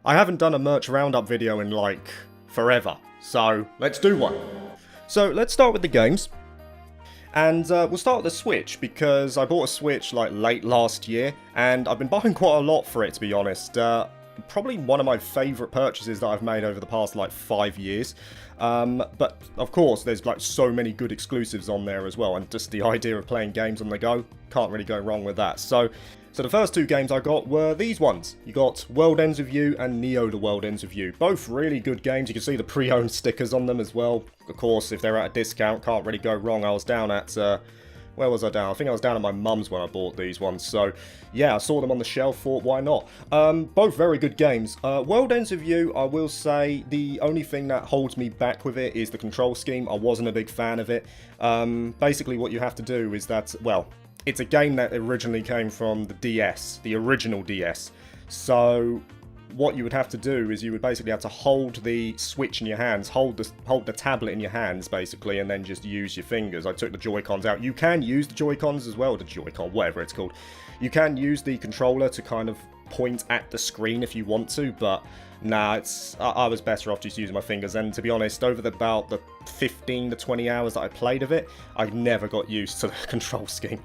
I haven't done a merch roundup video in like forever, so let's do one. So let's start with the games. And we'll start with the Switch, because I bought a Switch like late last year, and I've been buying quite a lot for it, to be honest. Probably one of my favourite purchases that I've made over the past like 5 years. But of course, there's like so many good exclusives on there as well, and just the idea of playing games on the go, can't really go wrong with that. So the first two games I got were these ones. You got World Ends with You and Neo: The World Ends with You. Both really good games. You can see the pre-owned stickers on them as well. Of course, if they're at a discount, can't really go wrong. I was down at, where was I down? I think I was down at my mum's when I bought these ones. So, yeah, I saw them on the shelf, thought, why not? Both very good games. World Ends with You, I will say, the only thing that holds me back with it is the control scheme. I wasn't a big fan of it. Basically, what you have to do is that, well, it's a game that originally came from the DS, the original DS. So what you would have to do is you would basically have to hold the Switch in your hands, hold the tablet in your hands, basically, and then just use your fingers. I took the Joy-Cons out. You can use the Joy-Cons as well, the Joy-Con, whatever it's called. You can use the controller to kind of point at the screen if you want to, but nah, I was better off just using my fingers. And to be honest, over about the 15 to 20 hours that I played of it, I never got used to the control scheme.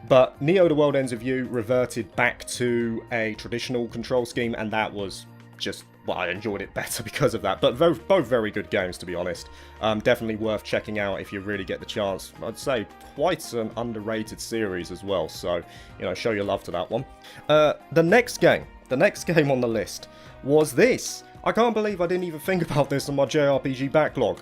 But Neo: The World Ends with You reverted back to a traditional control scheme, and that was just, well, I enjoyed it better because of that. But both very good games, to be honest. Definitely worth checking out if you really get the chance. I'd say quite an underrated series as well, so, you know, show your love to that one. The next game on the list was this. I can't believe I didn't even think about this on my JRPG backlog.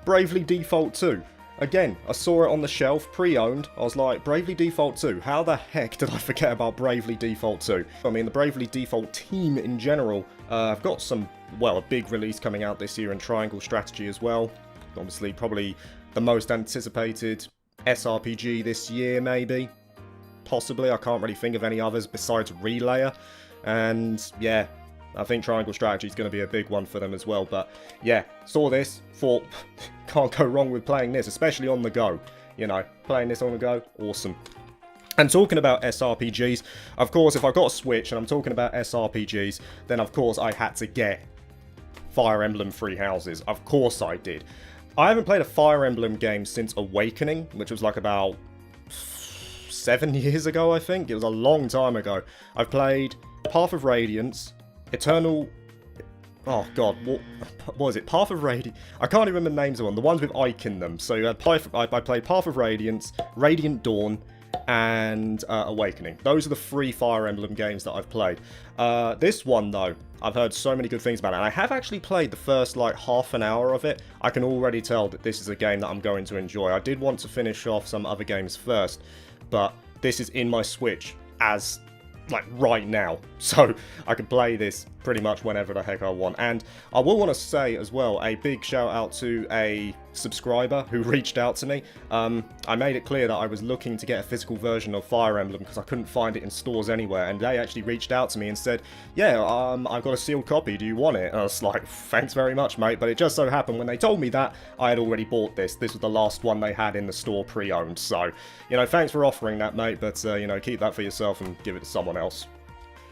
Bravely Default 2. Again, I saw it on the shelf, pre-owned. I was like, Bravely Default 2? How the heck did I forget about Bravely Default 2? I mean, the Bravely Default team in general, I've got some, well, a big release coming out this year in Triangle Strategy as well. Obviously, probably the most anticipated SRPG this year, maybe. Possibly, I can't really think of any others besides Relayer. And, yeah, I think Triangle Strategy is going to be a big one for them as well. But yeah, saw this, thought, can't go wrong with playing this, especially on the go. You know, playing this on the go, awesome. And talking about SRPGs, of course, if I got a Switch and I'm talking about SRPGs, then of course I had to get Fire Emblem Three Houses. Of course I did. I haven't played a Fire Emblem game since Awakening, which was like about 7 years ago, I think. It was a long time ago. I've played Path of Radiance, Eternal... Oh god, what was it? Path of Radiance? I can't even remember the names of them. The ones with Ike in them. So I played Path of Radiance, Radiant Dawn, and Awakening. Those are the 3 Fire Emblem games that I've played. This one, though, I've heard so many good things about it. And I have actually played the first, like, half an hour of it. I can already tell that this is a game that I'm going to enjoy. I did want to finish off some other games first, but this is in my Switch as... like right now, so I can play this pretty much whenever the heck I want. And I will want to say as well, a big shout out to a subscriber who reached out to me. I made it clear that I was looking to get a physical version of Fire Emblem because I couldn't find it in stores anywhere, and they actually reached out to me and said, yeah, I've got a sealed copy, do you want it? And I was like, thanks very much, mate. But it just so happened when they told me that, I had already bought this. This was the last one they had in the store pre-owned, so, you know, thanks for offering that, mate, but, you know, keep that for yourself and give it to someone else.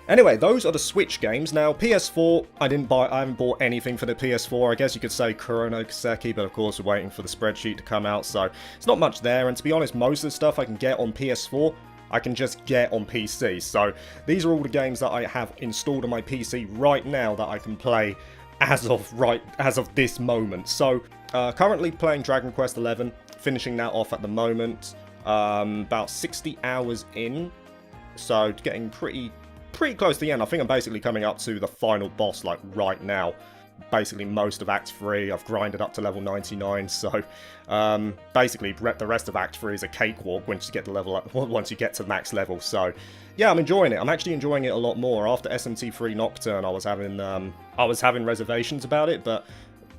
Anyway, those are the Switch games. Now, PS4, I haven't bought anything for the PS4. I guess you could say Kurono Kiseki, but of course we're waiting for the spreadsheet to come out, so it's not much there. And to be honest, most of the stuff I can get on PS4, I can just get on PC. So these are all the games that I have installed on my PC right now that I can play as of this moment. So currently playing Dragon Quest XI, finishing that off at the moment. About 60 hours in, so getting pretty close to the end. I think I'm basically coming up to the final boss, like, right now. Basically, most of Act 3, I've grinded up to level 99, so, basically, the rest of Act 3 is a cakewalk once you get once you get to max level, so, yeah, I'm enjoying it. I'm actually enjoying it a lot more. After SMT3 Nocturne, I was having reservations about it, but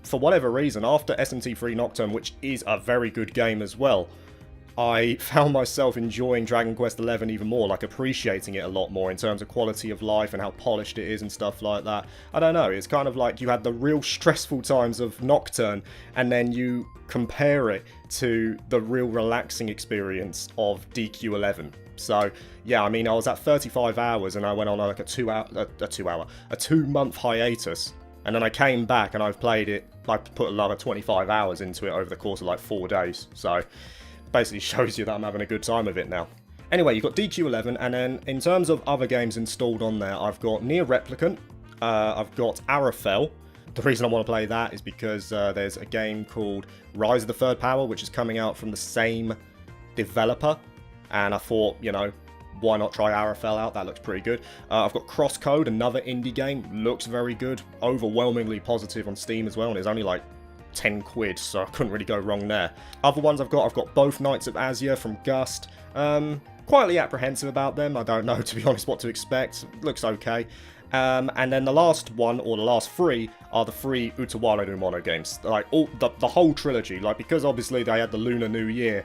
for whatever reason, after SMT3 Nocturne, which is a very good game as well, I found myself enjoying Dragon Quest XI even more, like appreciating it a lot more in terms of quality of life and how polished it is and stuff like that. I don't know, it's kind of like you had the real stressful times of Nocturne, and then you compare it to the real relaxing experience of DQ11. So, yeah, I mean, I was at 35 hours and I went on like a 2-month hiatus. And then I came back and I've played it, I put another 25 hours into it over the course of like 4 days. So, basically shows you that I'm having a good time with it now. Anyway, you've got DQ11, and then in terms of other games installed on there, I've got Nier Replicant, I've got Arafel. The reason I want to play that is because there's a game called Rise of the Third Power, which is coming out from the same developer, and I thought, you know, why not try Arafel out? That looks pretty good. I've got Crosscode, another indie game, looks very good, overwhelmingly positive on Steam as well, and it's only like 10 quid, so I couldn't really go wrong there. Other ones I've got both Knights of Azure from Gust. Quietly apprehensive about them. I don't know, to be honest, what to expect. Looks okay. And then the last one, or the last three, are the 3 Utawara no Mono games. Like, all the whole trilogy. Like, because obviously they had the Lunar New Year,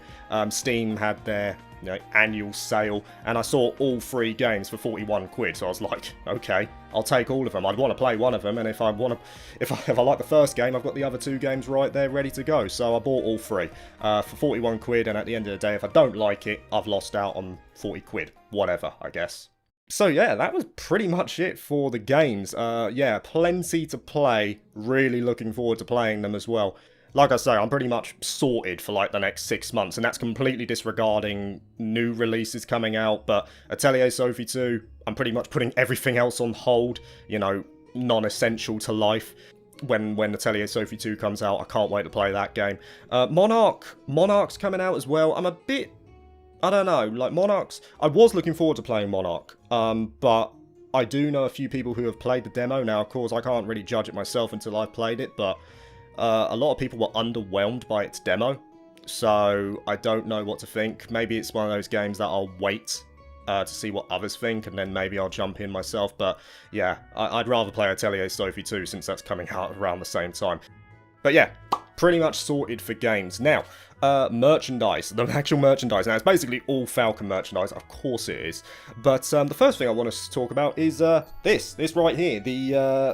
Steam had their, you know, annual sale, and I saw all 3 games for 41 quid, so I was like, okay, I'll take all of them. I'd want to play one of them, and if I like the first game, I've got the other 2 games right there ready to go, so I bought all 3 for 41 quid, and at the end of the day, if I don't like it, I've lost out on 40 quid. Whatever, I guess. So yeah, that was pretty much it for the games. Yeah, plenty to play. Really looking forward to playing them as well. Like I say, I'm pretty much sorted for like the next 6 months, and that's completely disregarding new releases coming out, but Atelier Sophie 2, I'm pretty much putting everything else on hold, you know, non-essential to life. When Atelier Sophie 2 comes out, I can't wait to play that game. Monarch's coming out as well. I'm a bit, I don't know, like Monarch's, I was looking forward to playing Monarch, but I do know a few people who have played the demo. Now, of course, I can't really judge it myself until I've played it, but a lot of people were underwhelmed by its demo, so I don't know what to think. Maybe it's one of those games that I'll wait to see what others think, and then maybe I'll jump in myself, but yeah, I'd rather play Atelier Sophie 2 since that's coming out around the same time. But yeah, pretty much sorted for games. Now, merchandise, the actual merchandise. Now, it's basically all Falcon merchandise, of course it is. But the first thing I want us to talk about is this right here,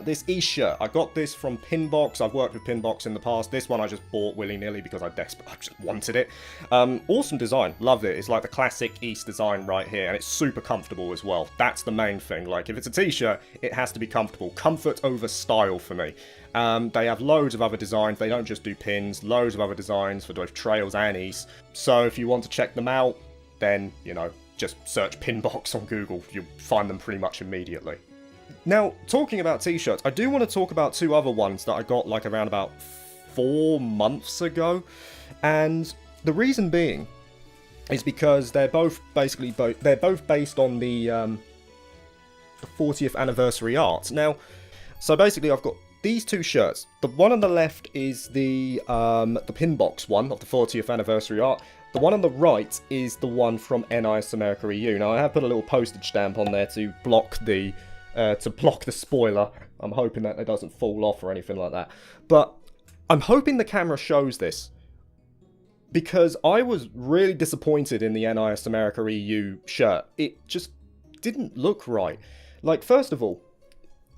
this e-shirt. I got this from Pinbox. I've worked with Pinbox in the past. This one I just bought willy-nilly because I just wanted it. Awesome design, loved it. It's like the classic East design right here, and it's super comfortable as well. That's the main thing. Like, if it's a t-shirt, it has to be comfortable. Comfort over style for me. They have loads of other designs. They don't just do pins, loads of other designs for both Trails and East. So if you want to check them out, then, you know, just search Pinbox on Google. You'll find them pretty much immediately. Now, talking about t-shirts, I do want to talk about 2 other ones that I got like around about 4 months ago. And the reason being is because they're both basically they're both based on the 40th anniversary art. Now, so basically I've got these 2 shirts. The one on the left is the Pinbox one of the 40th anniversary art. The one on the right is the one from NIS America EU. Now, I have put a little postage stamp on there to block the spoiler. I'm hoping that it doesn't fall off or anything like that. But I'm hoping the camera shows this, because I was really disappointed in the NIS America EU shirt. It just didn't look right. Like, first of all,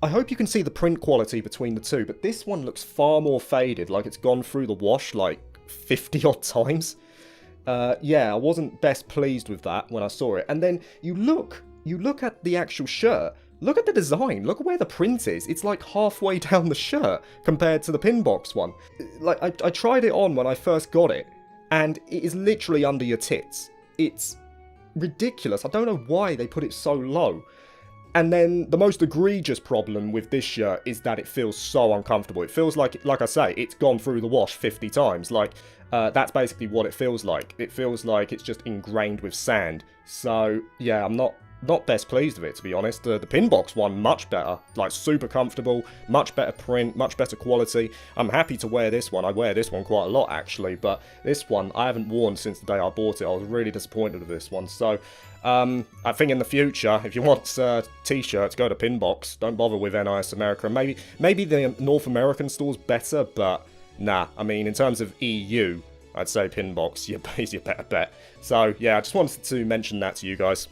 I hope you can see the print quality between the 2, but this one looks far more faded, like it's gone through the wash like 50 odd times. Yeah, I wasn't best pleased with that when I saw it. And then you look at the actual shirt, look at the design, look at where the print is. It's like halfway down the shirt compared to the Pinbox one. Like, I tried it on when I first got it, and it is literally under your tits. It's ridiculous. I don't know why they put it so low. And then the most egregious problem with this shirt is that it feels so uncomfortable. It feels like I say, it's gone through the wash 50 times. Like, that's basically what it feels like. It feels like it's just ingrained with sand. So, yeah, I'm not best pleased with it, to be honest. The Pinbox one, much better. Like, super comfortable, much better print, much better quality. I'm happy to wear this one. I wear this one quite a lot, actually. But this one, I haven't worn since the day I bought it. I was really disappointed with this one. So, I think in the future, if you want t-shirts, go to Pinbox. Don't bother with NIS America. Maybe the North American store's better, but nah. I mean, in terms of EU, I'd say Pinbox, is your better bet. So, yeah, I just wanted to mention that to you guys.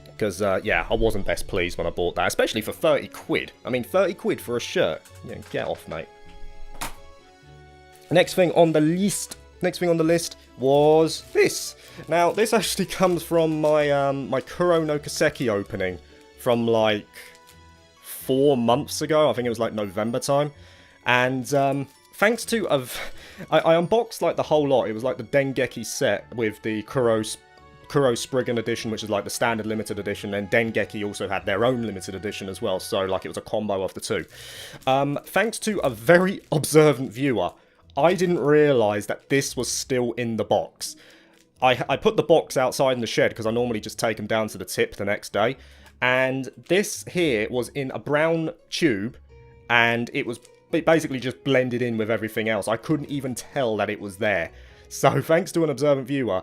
Because, yeah, I wasn't best pleased when I bought that, especially for 30 quid. I mean, 30 quid for a shirt. Yeah, get off, mate. Next thing on the list was this. Now, this actually comes from my my Kuro no Kiseki opening from like 4 months ago. I think it was like November time. And thanks to I unboxed like the whole lot. It was like the Dengeki set with the Kuro Spriggan edition, which is like the standard limited edition, and Dengeki also had their own limited edition as well. So like it was a combo of the two. Thanks to a very observant viewer, I didn't realise that this was still in the box. I put the box outside in the shed because I normally just take them down to the tip the next day. And this here was in a brown tube, and it basically just blended in with everything else. I couldn't even tell that it was there. So thanks to an observant viewer,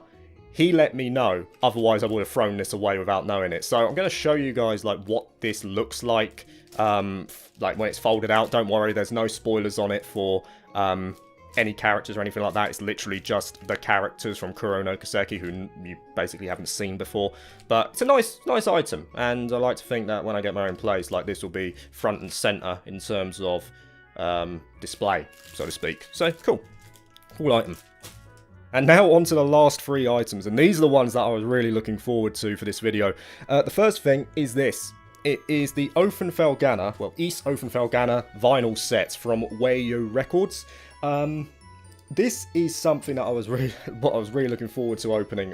he let me know. Otherwise I would have thrown this away without knowing it. So I'm going to show you guys like what this looks like when it's folded out. Don't worry, there's no spoilers on it for any characters or anything like that. It's literally just the characters from Kuro no Kiseki who you basically haven't seen before. But it's a nice item, and I like to think that when I get my own place, like this will be front and center in terms of display, so to speak. So cool item. And now on to the last 3 items, and these are the ones that I was really looking forward to for this video. The first thing is this. It is the Felghana, well, East Felghana vinyl set from Wayo Records. This is something that I was really looking forward to opening.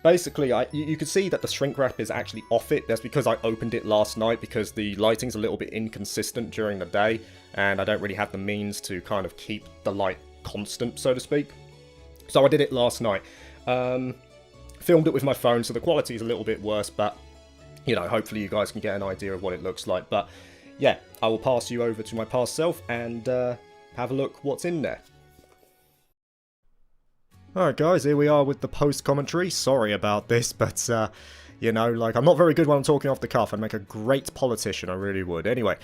Basically, you can see that the shrink wrap is actually off it. That's because I opened it last night, because the lighting's a little bit inconsistent during the day, and I don't really have the means to kind of keep the light constant, so to speak. So I did it last night. Filmed it with my phone, so the quality is a little bit worse, but, you know, hopefully you guys can get an idea of what it looks like. But, yeah, I will pass you over to my past self and have a look what's in there. Alright guys, here we are with the post-commentary. Sorry about this, but, you know, like, I'm not very good when I'm talking off the cuff. I'd make a great politician, I really would. Anyway,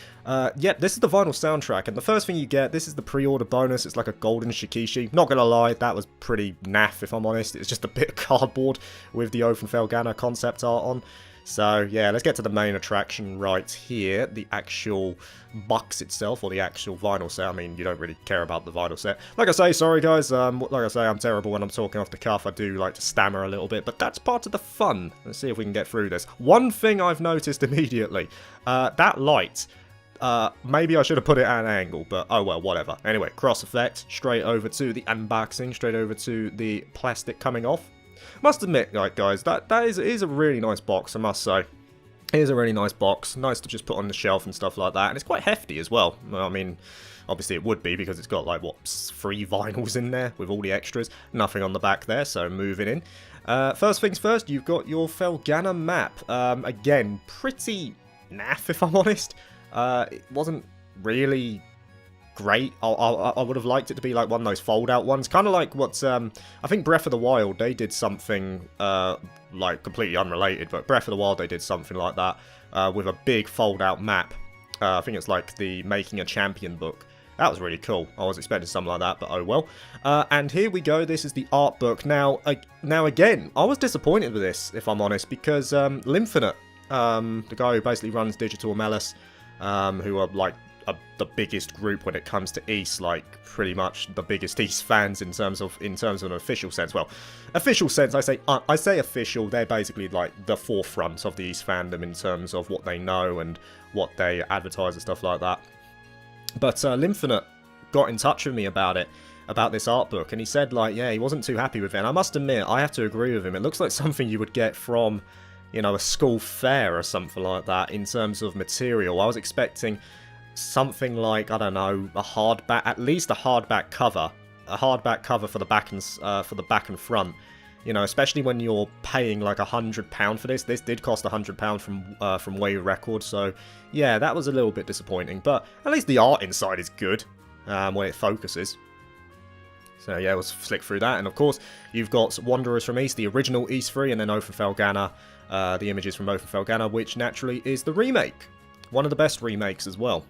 yep, this is the vinyl soundtrack, and the first thing you get, this is the pre-order bonus. It's like a golden shikishi. Not gonna lie, that was pretty naff, if I'm honest. It's just a bit of cardboard with the Felghana concept art on. So, yeah, let's get to the main attraction right here. The actual box itself, or the actual vinyl set. I mean, you don't really care about the vinyl set. Like I say, sorry guys, like I say, I'm terrible when I'm talking off the cuff. I do like to stammer a little bit, but that's part of the fun. Let's see if we can get through this. One thing I've noticed immediately, that light, maybe I should have put it at an angle, but oh well, whatever. Anyway, cross effect, straight over to the unboxing, straight over to the plastic coming off. Must admit, like guys, that is a really nice box, I must say. It is a really nice box, nice to just put on the shelf and stuff like that, and it's quite hefty as well. I mean, obviously it would be because it's got like, what, 3 vinyls in there with all the extras. Nothing on the back there, so moving in. First things first, you've got your Felghana map. Again, pretty naff if I'm honest. It wasn't really great. I would have liked it to be like one of those fold-out ones, kind of like what's I think Breath of the Wild, they did something like completely unrelated, but Breath of the Wild, they did something like that with a big fold-out map. I think it's like the Making a Champion book. That was really cool. I was expecting something like that, but oh well. And here we go. This is the art book. Now again, I was disappointed with this, if I'm honest, because Limfinite, the guy who basically runs Digital Malice, who are like the biggest group when it comes to East, like pretty much the biggest East fans in terms of an official sense. Well, official sense, I say official. They're basically like the forefront of the East fandom in terms of what they know and what they advertise and stuff like that. But Limfinite got in touch with me about this art book, and he said like, yeah, he wasn't too happy with it. And I must admit, I have to agree with him. It looks like something you would get from, you know, a school fair or something like that in terms of material. I was expecting something like, I don't know, at least a hardback cover for the back and front. You know, especially when you're paying like £100 for this. This did cost £100 from Wayo Records, so yeah, that was a little bit disappointing. But at least the art inside is good when it focuses. So yeah, we'll flick through that, and of course you've got Wanderers from East, the original East 3, and then Felghana, the images from Felghana, which naturally is the remake, one of the best remakes as well.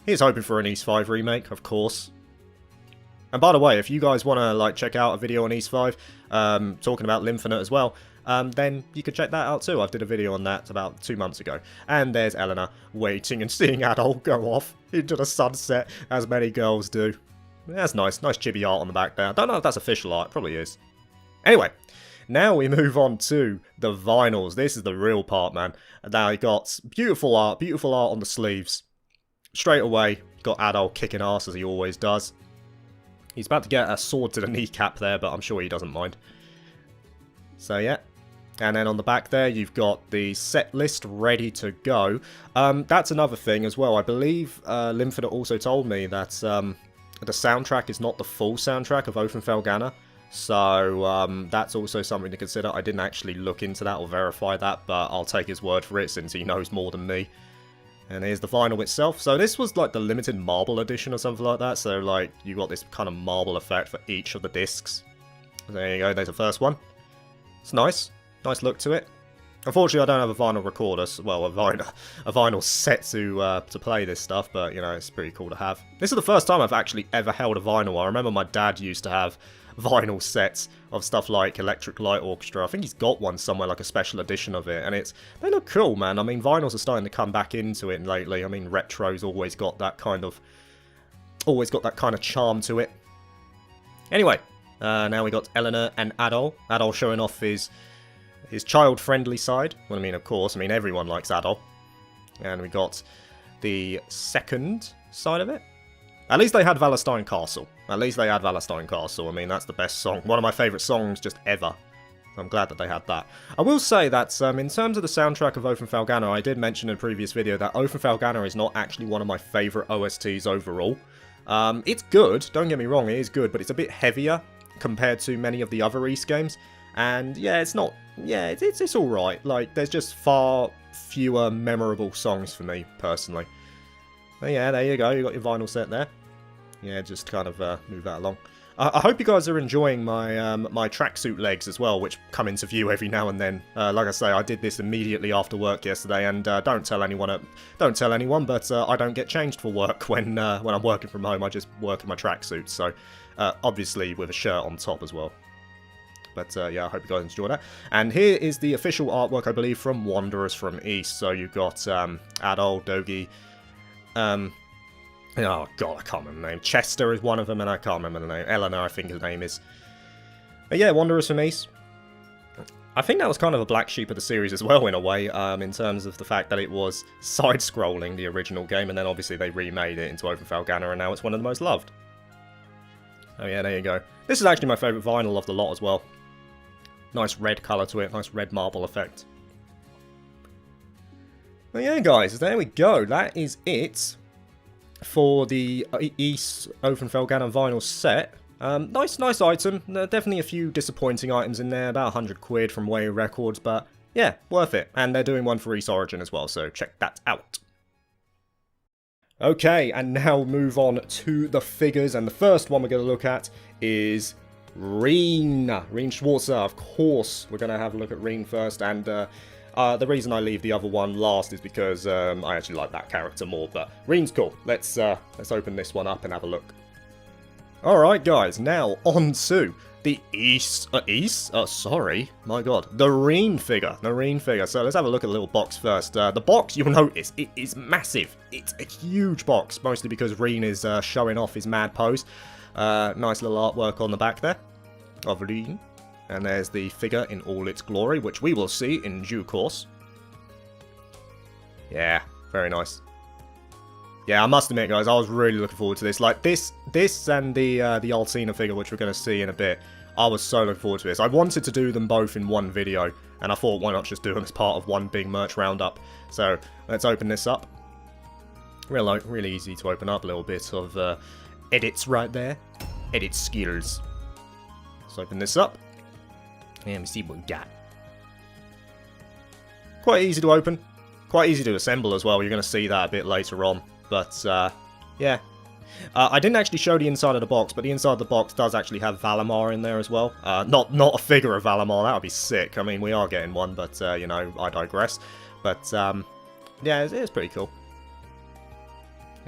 Here's hoping for an East 5 remake, of course. And by the way, if you guys want to like check out a video on East 5, talking about Lymphonet as well, then you could check that out too. I did a video on that about 2 months ago. And there's Eleanor waiting and seeing Adol go off into the sunset, as many girls do. That's nice. Nice chibi art on the back there. I don't know if that's official art. It probably is. Anyway, now we move on to the vinyls. This is the real part, man. Now you got beautiful art on the sleeves. Straight away, got Adol kicking ass as he always does. He's about to get a sword to the kneecap there, but I'm sure he doesn't mind. So yeah. And then on the back there, you've got the set list ready to go. That's another thing as well. I believe Lymphonet also told me that the soundtrack is not the full soundtrack of Open Felghana. So that's also something to consider. I didn't actually look into that or verify that, but I'll take his word for it since he knows more than me. And here's the vinyl itself. So this was like the limited marble edition or something like that. So like you got this kind of marble effect for each of the discs. There you go, there's the first one. It's nice. Nice look to it. Unfortunately, I don't have a vinyl recorder, well, a vinyl set to play this stuff, but, you know, it's pretty cool to have. This is the first time I've actually ever held a vinyl. I remember my dad used to have vinyl sets of stuff like Electric Light Orchestra. I think he's got one somewhere, like a special edition of it, and they look cool, man. I mean, vinyls are starting to come back into it lately. I mean, retro's always got that kind of charm to it. Anyway, now we got Eleanor and Adol. Adol showing off his child-friendly side. Well, I mean, of course. I mean, everyone likes Adol. And we got the second side of it. At least they had Valestein Castle. I mean, that's the best song. One of my favourite songs just ever. I'm glad that they had that. I will say that in terms of the soundtrack of Open Felghana, I did mention in a previous video that Open Felghana is not actually one of my favourite OSTs overall. It's good, don't get me wrong, it is good, but it's a bit heavier compared to many of the other East games. And yeah, it's not... Yeah, it's alright. Like, there's just far fewer memorable songs for me, personally. But yeah, there you go. You got your vinyl set there. Yeah, just kind of move that along. I hope you guys are enjoying my my tracksuit legs as well, which come into view every now and then. Like I say, I did this immediately after work yesterday, and don't tell anyone, but I don't get changed for work when I'm working from home. I just work in my tracksuit, so obviously with a shirt on top as well. But yeah, I hope you guys enjoy that. And here is the official artwork, I believe, from Wanderers from East. So you've got Adol, Dogi, oh god, I can't remember the name. Chester is one of them, and I can't remember the name. Eleanor, I think his name is. But yeah, Wanderers from East. I think that was kind of a black sheep of the series as well, in a way, in terms of the fact that it was side-scrolling, the original game, and then obviously they remade it into Open Felghana, and now it's one of the most loved. Oh yeah, there you go. This is actually my favourite vinyl of the lot as well. Nice red colour to it, nice red marble effect. But yeah, guys, there we go. That is it for the East Open Felghana vinyl set. Nice item. Definitely a few disappointing items in there. About 100 quid from Way Records, but yeah, worth it. And they're doing one for East Origin as well, so check that out. Okay, and now move on to the figures, and the first one we're going to look at is Rean Schwarzer. Of course, we're going to have a look at Rean first, and the reason I leave the other one last is because I actually like that character more, but Rean's cool. Let's open this one up and have a look. Alright guys, now on to the the Rean figure. The Rean figure. So let's have a look at the little box first. The box, you'll notice, it is massive. It's a huge box, mostly because Rean is showing off his mad pose. Nice little artwork on the back there of Rean. And there's the figure in all its glory, which we will see in due course. Yeah, very nice. Yeah, I must admit, guys, I was really looking forward to this. Like, this and the Altina figure, which we're going to see in a bit, I was so looking forward to this. I wanted to do them both in one video, and I thought, why not just do them as part of one big merch roundup? So, let's open this up. Really easy to open up. A little bit of edits right there. Edit skills. Let's open this up. And we see what we got. Quite easy to open. Quite easy to assemble as well. You're going to see that a bit later on. But, yeah. I didn't actually show the inside of the box, but the inside of the box does actually have Valimar in there as well. Not a figure of Valimar, that would be sick. I mean, we are getting one, but, you know, I digress. But, yeah, it's pretty cool.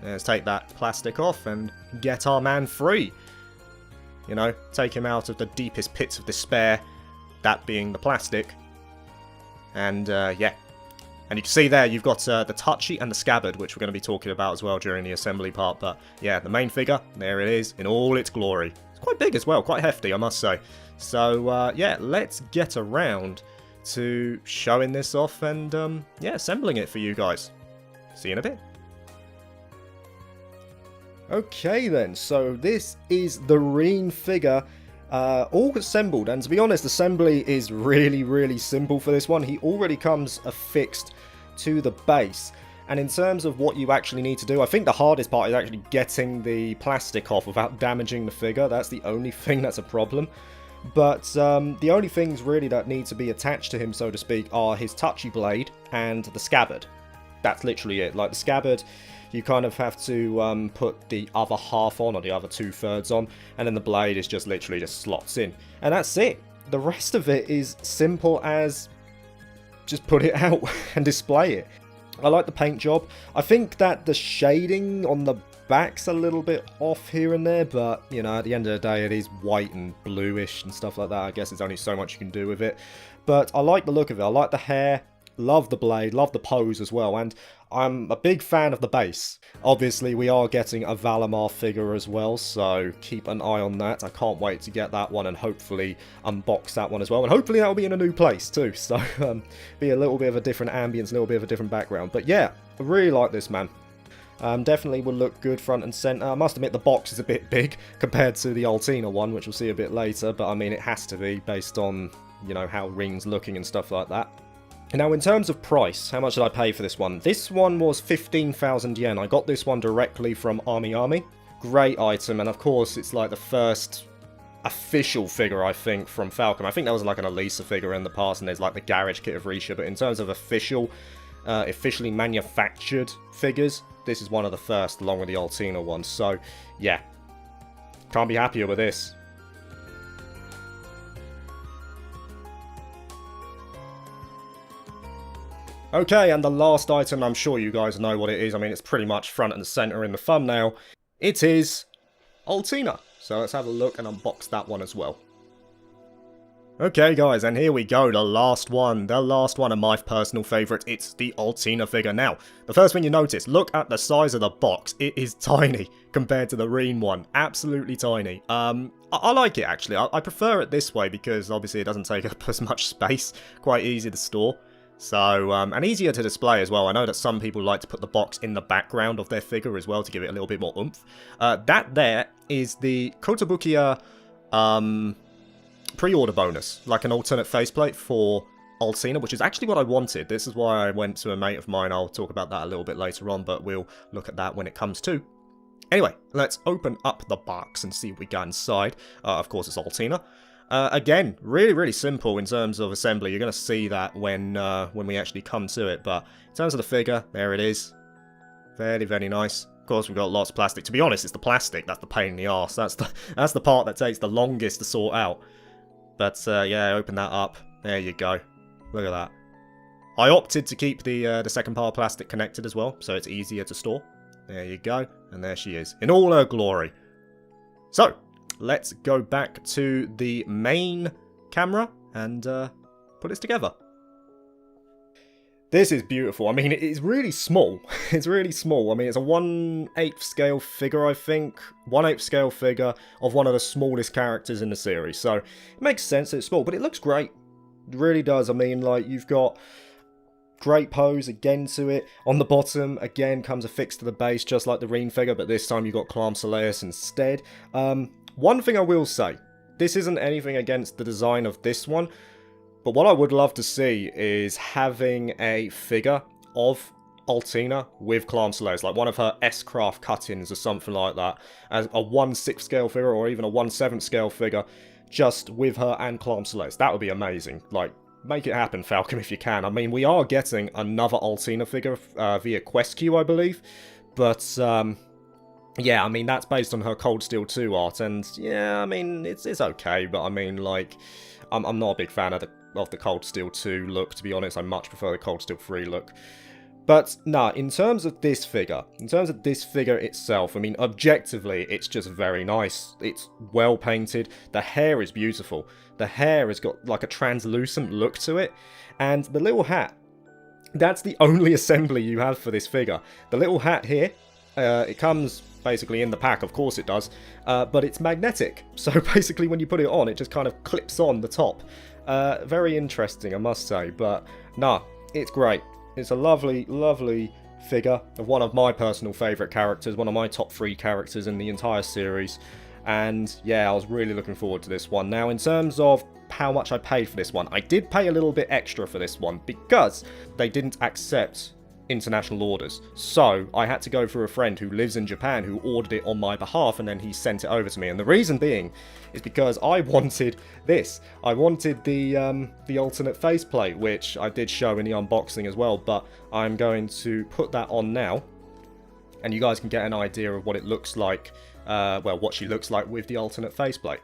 Let's take that plastic off and get our man free. you know, take him out of the deepest pits of despair, that being the plastic. And, yeah. And you can see there, you've got the touchy and the scabbard, which we're going to be talking about as well during the assembly part. But, yeah, the main figure, there it is, in all its glory. It's quite big as well, quite hefty, I must say. So, yeah, let's get around to showing this off and, yeah, assembling it for you guys. See you in a bit. Okay then, so this is the Rean figure, all assembled, and to be honest, assembly is really simple for this one. He already comes affixed to the base, and in terms of what you actually need to do, I think the hardest part is actually getting the plastic off without damaging the figure. That's the only thing that's a problem. But the only things really that need to be attached to him, so to speak, are his touchy blade and the scabbard. That's literally it. Like the scabbard, you kind of have to put the other half on, or the other 2/3 on, and then the blade is just literally just slots in. And that's it. The rest of it is simple as just put it out and display it. I like the paint job. I think that the shading on the back's a little bit off here and there, but, you know, at the end of the day, it is white and bluish and stuff like that. I guess there's only so much you can do with it. But I like the look of it. I like the hair. Love the blade, love the pose as well, and I'm a big fan of the base. Obviously, we are getting a Valimar figure as well, so keep an eye on that. I can't wait to get that one and hopefully unbox that one as well, and hopefully that'll be in a new place too, so be a little bit of a different ambience, a little bit of a different background. But yeah, I really like this, man. Definitely will look good front and centre. I must admit the box is a bit big compared to the Altina one, which we'll see a bit later, but I mean, it has to be based on, you know, how Rean's looking and stuff like that. Now, in terms of price, how much did I pay for this one? This one was 15,000 yen. I got this one directly from Army. Great item, and of course, it's like the first official figure, I think, from Felghana. I think there was like an Elisa figure in the past, and there's like the garage kit of Risha, but in terms of officially manufactured figures, this is one of the first, along with the Altina one. So, yeah, can't be happier with this. Okay, and the last item, I'm sure you guys know what it is. I mean, it's pretty much front and center in the thumbnail. It is Altina. So let's have a look and unbox that one as well. Okay, guys, and here we go, the last one of my personal favourite. It's the Altina figure. Now, the first thing you notice, look at the size of the box. It is tiny compared to the Rean one. Absolutely tiny. I like it, actually. I prefer it this way because, obviously, it doesn't take up as much space. Quite easy to store. So, and easier to display as well. I know that some people like to put the box in the background of their figure as well to give it a little bit more oomph. That there is the Kotobukiya pre-order bonus, like an alternate faceplate for Altina, which is actually what I wanted. This is why I went to a mate of mine. I'll talk about that a little bit later on, but we'll look at that when it comes to. Anyway, let's open up the box and see what we got inside. Of course, it's Altina. Again, really simple in terms of assembly. You're going to see that when we actually come to it. But in terms of the figure, there it is. Very nice. Of course, we've got lots of plastic. To be honest, it's the plastic that's the pain in the arse. That's the part that takes the longest to sort out. But yeah, open that up. There you go. Look at that. I opted to keep the second part of plastic connected as well, so it's easier to store. There you go. And there she is, in all her glory. So, let's go back to the main camera and put this together. This is beautiful. I mean, it's really small. It's really small. I mean, it's a 1/8 scale figure, I think. 1/8 scale figure of one of the smallest characters in the series. So, it makes sense that it's small, but it looks great. It really does. I mean, like, you've got great pose again to it. On the bottom, again, comes affixed to the base, just like the Rean figure, but this time you've got Clam Soleus instead. One thing I will say, this isn't anything against the design of this one, but what I would love to see is having a figure of Altina with Clam Soleus, like one of her S-Craft cut-ins or something like that, as a 1/6 scale figure or even a 1/7 scale figure, just with her and Clam Soleus. That would be amazing. Like, make it happen, Felghana, if you can. I mean, we are getting another Altina figure via Quest Queue, I believe, but yeah, I mean, that's based on her Cold Steel 2 art, and yeah, I mean, it's okay, but I mean, like, I'm not a big fan of the Cold Steel 2 look, to be honest. I much prefer the Cold Steel 3 look. But nah, in terms of this figure itself, I mean, objectively, it's just very nice. It's well painted. The hair is beautiful. The hair has got like a translucent look to it. And the little hat, that's the only assembly you have for this figure. The little hat here, it comes basically in the pack, of course it does, but it's magnetic. So basically when you put it on, it just kind of clips on the top. Very interesting, I must say, but nah, it's great. It's a lovely, lovely figure of one of my personal favourite characters, one of my top 3 characters in the entire series. And yeah, I was really looking forward to this one. Now, in terms of how much I paid for this one, I did pay a little bit extra for this one because they didn't accept international orders. So I had to go through a friend who lives in Japan who ordered it on my behalf, and then he sent it over to me. And the reason being is because I wanted this. I wanted the alternate faceplate, which I did show in the unboxing as well, but I'm going to put that on now, and you guys can get an idea of what it looks like, well, what she looks like with the alternate faceplate.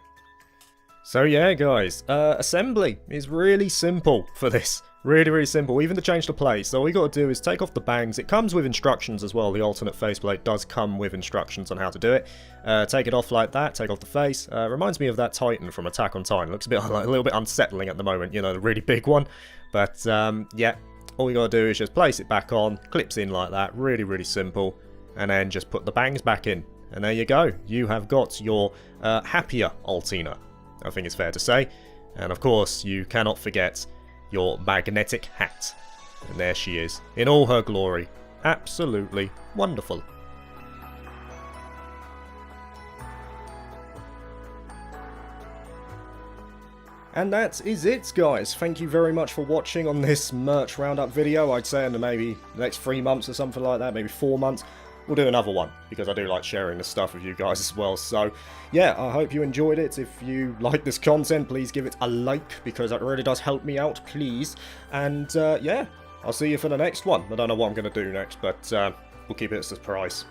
So yeah, guys, assembly is really simple for this. Really, really simple, even to change the plate. So all you got to do is take off the bangs. It comes with instructions as well. The alternate faceplate does come with instructions on how to do it. Take it off like that, take off the face. Reminds me of that Titan from Attack on Titan. Looks a bit like, a little bit unsettling at the moment, you know, the really big one. But yeah, all you got to do is just place it back on, clips in like that. Really, really simple. And then just put the bangs back in. And there you go. You have got your happier Altina, I think it's fair to say. And of course, you cannot forget your magnetic hat. And there she is, in all her glory. Absolutely wonderful. And that is it, guys. Thank you very much for watching on this merch roundup video. I'd say in maybe the next 3 months or something like that, maybe 4 months, we'll do another one, because I do like sharing this stuff with you guys as well. So yeah, I hope you enjoyed it. If you like this content, please give it a like, because that really does help me out, please. And yeah, I'll see you for the next one. I don't know what I'm going to do next, but we'll keep it a surprise.